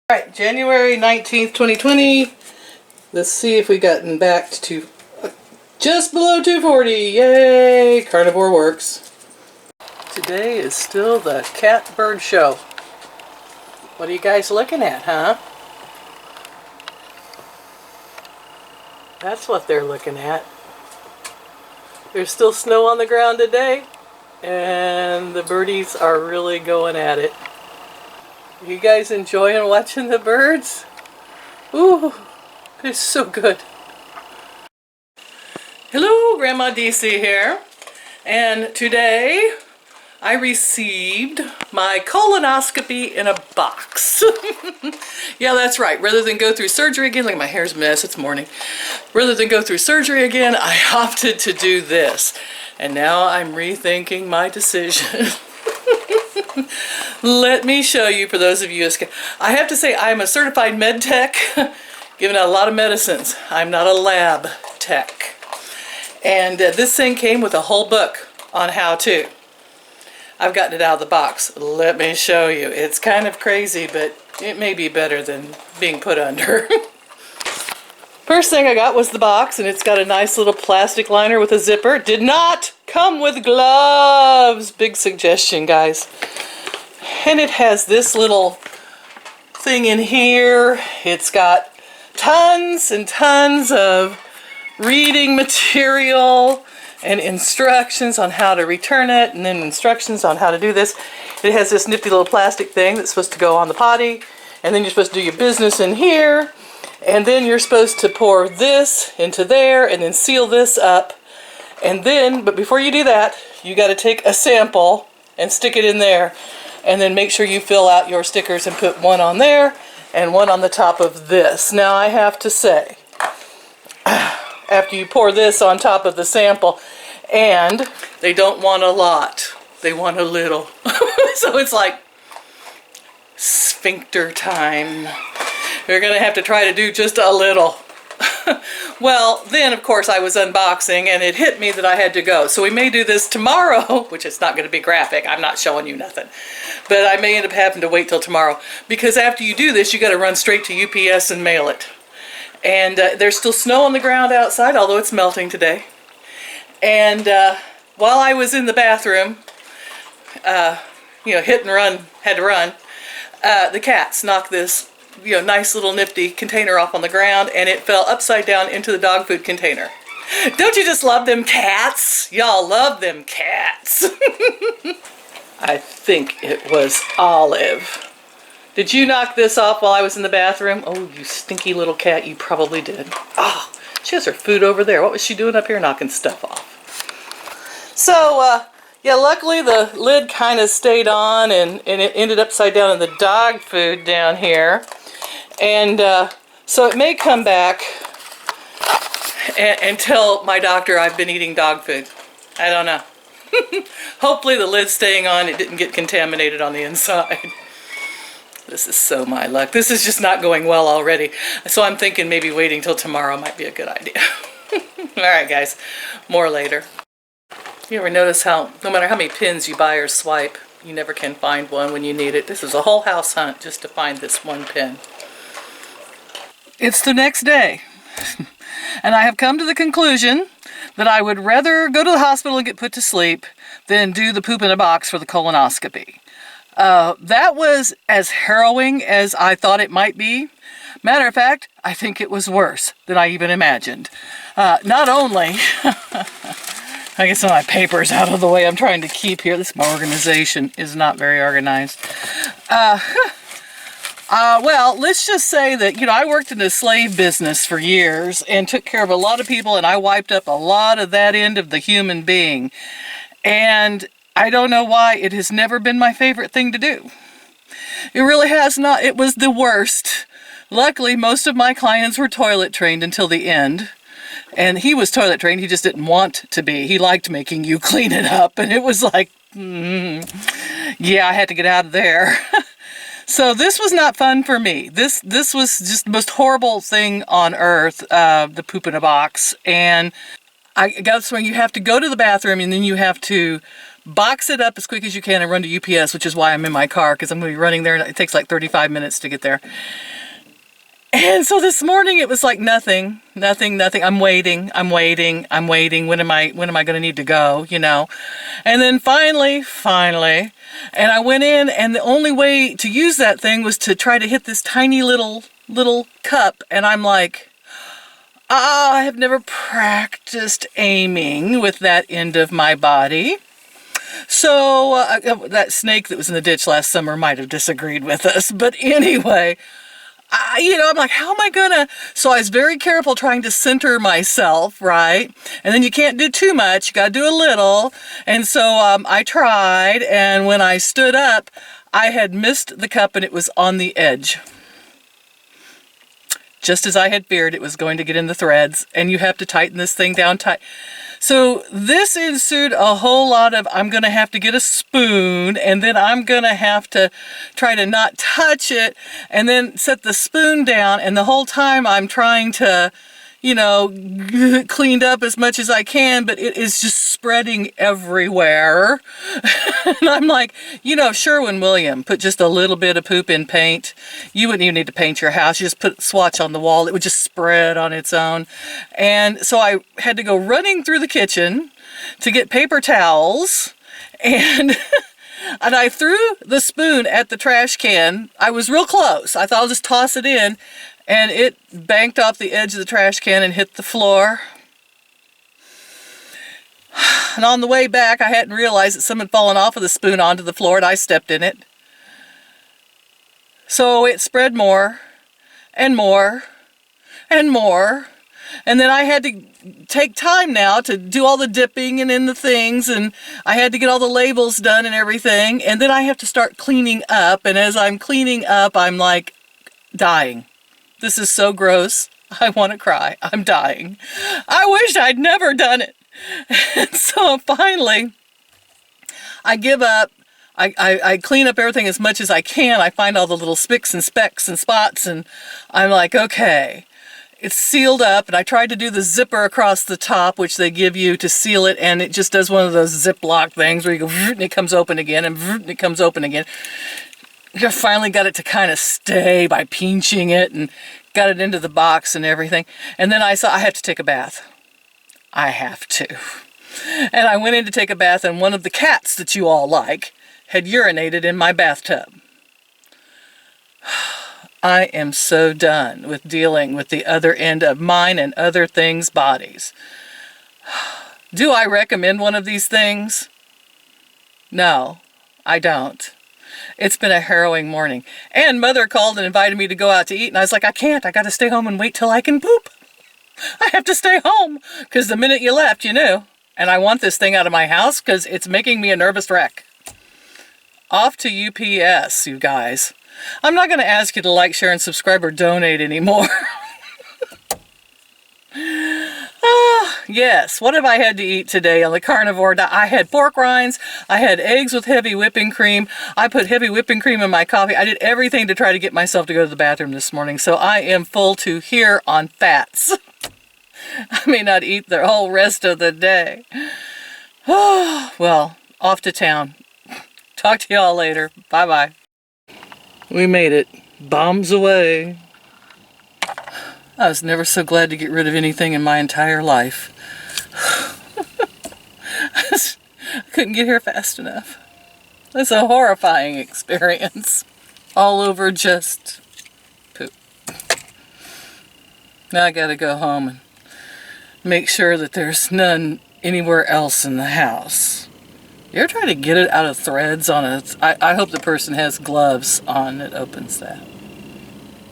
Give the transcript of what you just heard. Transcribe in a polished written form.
Alright, January 19th, 2020. Let's see if we gotten back to just below 240. Yay! Carnivore works. Today is still the cat bird show. What are you guys looking at, huh? That's what they're looking at. There's still snow on the ground today, and the birdies are really going at it. You guys enjoying watching the birds? Ooh, it's so good. Hello, Grandma DC here. And today I received my colonoscopy in a box. Yeah, that's right. Rather than go through surgery again, look, my hair's a mess, it's morning. Rather than go through surgery again, I opted to do this. And now I'm rethinking my decision. Let me show you, for those of you, I have to say I'm a certified med tech, giving out a lot of medicines. I'm not a lab tech. And this thing came with a whole book on how to. I've gotten it out of the box. Let me show you. It's kind of crazy, but it may be better than being put under. First thing I got was the box, and it's got a nice little plastic liner with a zipper. It did not come with gloves. Big suggestion, guys. And it has this little thing in here. It's got tons and tons of reading material and instructions on how to return it, and then instructions on how to do this. It has this nifty little plastic thing that's supposed to go on the potty, and then you're supposed to do your business in here, and then you're supposed to pour this into there and then seal this up. And then, but before you do that, you got to take a sample and stick it in there, and then make sure you fill out your stickers and put one on there and one on the top of this. Now I have to say, after you pour this on top of the sample, and they don't want a lot, they want a little. So it's like sphincter time. You're gonna have to try to do just a little. Well, then of course I was unboxing and it hit me that I had to go. So we may do this tomorrow, which it's not gonna be graphic, I'm not showing you nothing. But I may end up having to wait till tomorrow, because after you do this, you gotta run straight to UPS and mail it. And there's still snow on the ground outside, although it's melting today. And while I was in the bathroom, hit and run, had to run, the cats knocked this nice little nifty container off on the ground, and it fell upside down into the dog food container. Don't you just love them cats? Y'all love them cats. I think it was Olive. Did you knock this off while I was in the bathroom? Oh, you stinky little cat, you probably did. Oh, she has her food over there. What was she doing up here knocking stuff off? So, yeah, luckily the lid kind of stayed on, and it ended upside down in the dog food down here. And so it may come back and tell my doctor I've been eating dog food. I don't know. Hopefully the lid's staying on. It didn't get contaminated on the inside. This is so my luck. This is just not going well already. So I'm thinking maybe waiting till tomorrow might be a good idea. Alright guys, more later. You ever notice how no matter how many pins you buy or swipe, you never can find one when you need it? This is a whole house hunt just to find this one pin. It's the next day. And I have come to the conclusion that I would rather go to the hospital and get put to sleep than do the poop in a box for the colonoscopy. That was as harrowing as I thought it might be. Matter of fact, I think it was worse than I even imagined. Not only, I get some of my papers out of the way I'm trying to keep here. My organization is not very organized. Well, let's just say that, I worked in the slave business for years and took care of a lot of people, and I wiped up a lot of that end of the human being. And I don't know why it has never been my favorite thing to do. It really has not. It was the worst. Luckily, most of my clients were toilet trained until the end. And he was toilet trained, he just didn't want to be. He liked making you clean it up. And it was like, yeah, I had to get out of there. So this was not fun for me. This was just the most horrible thing on earth, the poop in a box. And I got this one, you have to go to the bathroom and then you have to box it up as quick as you can and run to UPS, which is why I'm in my car, because I'm going to be running there, and it takes like 35 minutes to get there. And so this morning it was like nothing. I'm waiting. When am I going to need to go, you know? And then finally, and I went in, and the only way to use that thing was to try to hit this tiny little cup, and I'm like, I have never practiced aiming with that end of my body. So that snake that was in the ditch last summer might have disagreed with us, but anyway, I'm like, how am I gonna? So I was very careful trying to center myself, right? And then you can't do too much, you gotta do a little. And so I tried, and when I stood up, I had missed the cup and it was on the edge. Just as I had feared, it was going to get in the threads, and you have to tighten this thing down tight. So this ensued a whole lot of, I'm going to have to get a spoon, and then I'm going to have to try to not touch it, and then set the spoon down, and the whole time I'm trying to, cleaned up as much as I can, but it is just spreading everywhere. And I'm like, Sherwin-Williams put just a little bit of poop in paint. You wouldn't even need to paint your house. You just put swatch on the wall. It would just spread on its own. And so I had to go running through the kitchen to get paper towels, and and I threw the spoon at the trash can. I was real close. I thought I'll just toss it in, and it banked off the edge of the trash can and hit the floor. And on the way back, I hadn't realized that some had fallen off of the spoon onto the floor, and I stepped in it. So it spread more and more and more. And then I had to take time now to do all the dipping and in the things, and I had to get all the labels done and everything. And then I have to start cleaning up, and as I'm cleaning up, I'm like dying. This is so gross. I want to cry. I'm dying. I wish I'd never done it. And so finally, I give up. I clean up everything as much as I can. I find all the little spicks and specks and spots, and I'm like, okay, it's sealed up. And I tried to do the zipper across the top, which they give you to seal it, and it just does one of those Ziploc things where you go, and it comes open again, and it comes open again. I finally got it to kind of stay by pinching it, and got it into the box and everything. And then I saw I have to take a bath. I have to. And I went in to take a bath, and one of the cats that you all like had urinated in my bathtub. I am so done with dealing with the other end of mine and other things' bodies. Do I recommend one of these things? No, I don't. It's been a harrowing morning. And Mother called and invited me to go out to eat, and I was like, I can't. I got to stay home and wait till I can poop. I have to stay home, because the minute you left, you knew. And I want this thing out of my house because it's making me a nervous wreck. Off to UPS, you guys. I'm not going to ask you to like, share, and subscribe or donate anymore. Yes, what have I had to eat today on the carnivore diet? I had pork rinds, I had eggs with heavy whipping cream, I put heavy whipping cream in my coffee. I did everything to try to get myself to go to the bathroom this morning, so I am full to here on fats. I may not eat the whole rest of the day. Oh, well, off to town. Talk to y'all later. Bye-bye. We made it. Bombs away. I was never so glad to get rid of anything in my entire life. I couldn't get here fast enough. It's a horrifying experience. All over just poop. Now I gotta go home and make sure that there's none anywhere else in the house. You ever try to get it out of threads on a... I hope the person has gloves on that opens that.